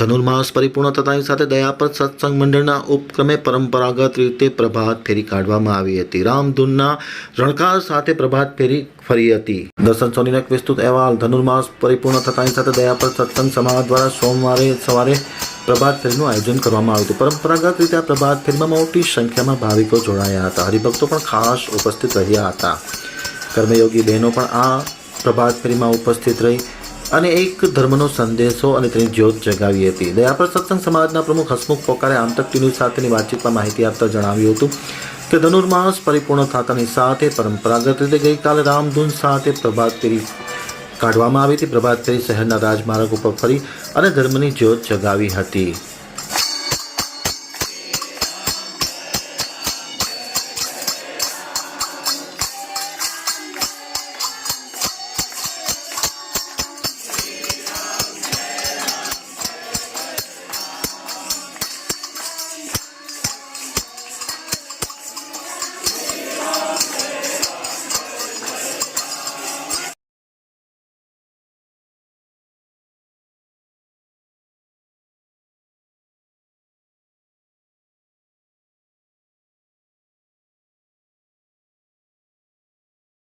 ધનુર્માસ પરિપૂર્ણ થતાની સાથે દયાપર સત્સંગ મંડળના ઉપક્રમે પરંપરાગત રીતે પ્રભાત ફેરી કાઢવામાં આવી હતી. રામધૂનના રણકાર સાથે પ્રભાત ફેરી ફરી હતી. દર્શન સોનીનો એક વિસ્તૃત અહેવાલ. ધનુર્માસ પરિપૂર્ણ થતાની સાથે દયાપર સત્સંગ સમાજ દ્વારા સોમવારે સવારે પ્રભાત ફેરીનું આયોજન કરવામાં આવ્યું હતું. પરંપરાગત રીતે આ પ્રભાત ફેરીમાં મોટી સંખ્યામાં ભાવિકો જોડાયા હતા. હરિભક્તો પણ ખાસ ઉપસ્થિત રહ્યા હતા. કર્મયોગી બહેનો પણ આ પ્રભાત ફેરીમાં ઉપસ્થિત રહી અને એક ધર્મનો સંદેશો અને તેની જ્યોત જગાવી હતી. દયાપર સત્સંગ સમાજના પ્રમુખ હસમુખ પોકારે આમતક ટીવી સાથેની વાતચીતમાં માહિતી આપતા જણાવ્યું હતું કે ધનુર્માસ પરિપૂર્ણ થતાની સાથે પરંપરાગત રીતે ગઈકાલે રામધૂન સાથે પ્રભાત ફેરી કાઢવામાં આવી હતી. પ્રભાત ફેરી શહેરના રાજમાર્ગ ઉપર ફરી અને ધર્મની જ્યોત જગાવી હતી.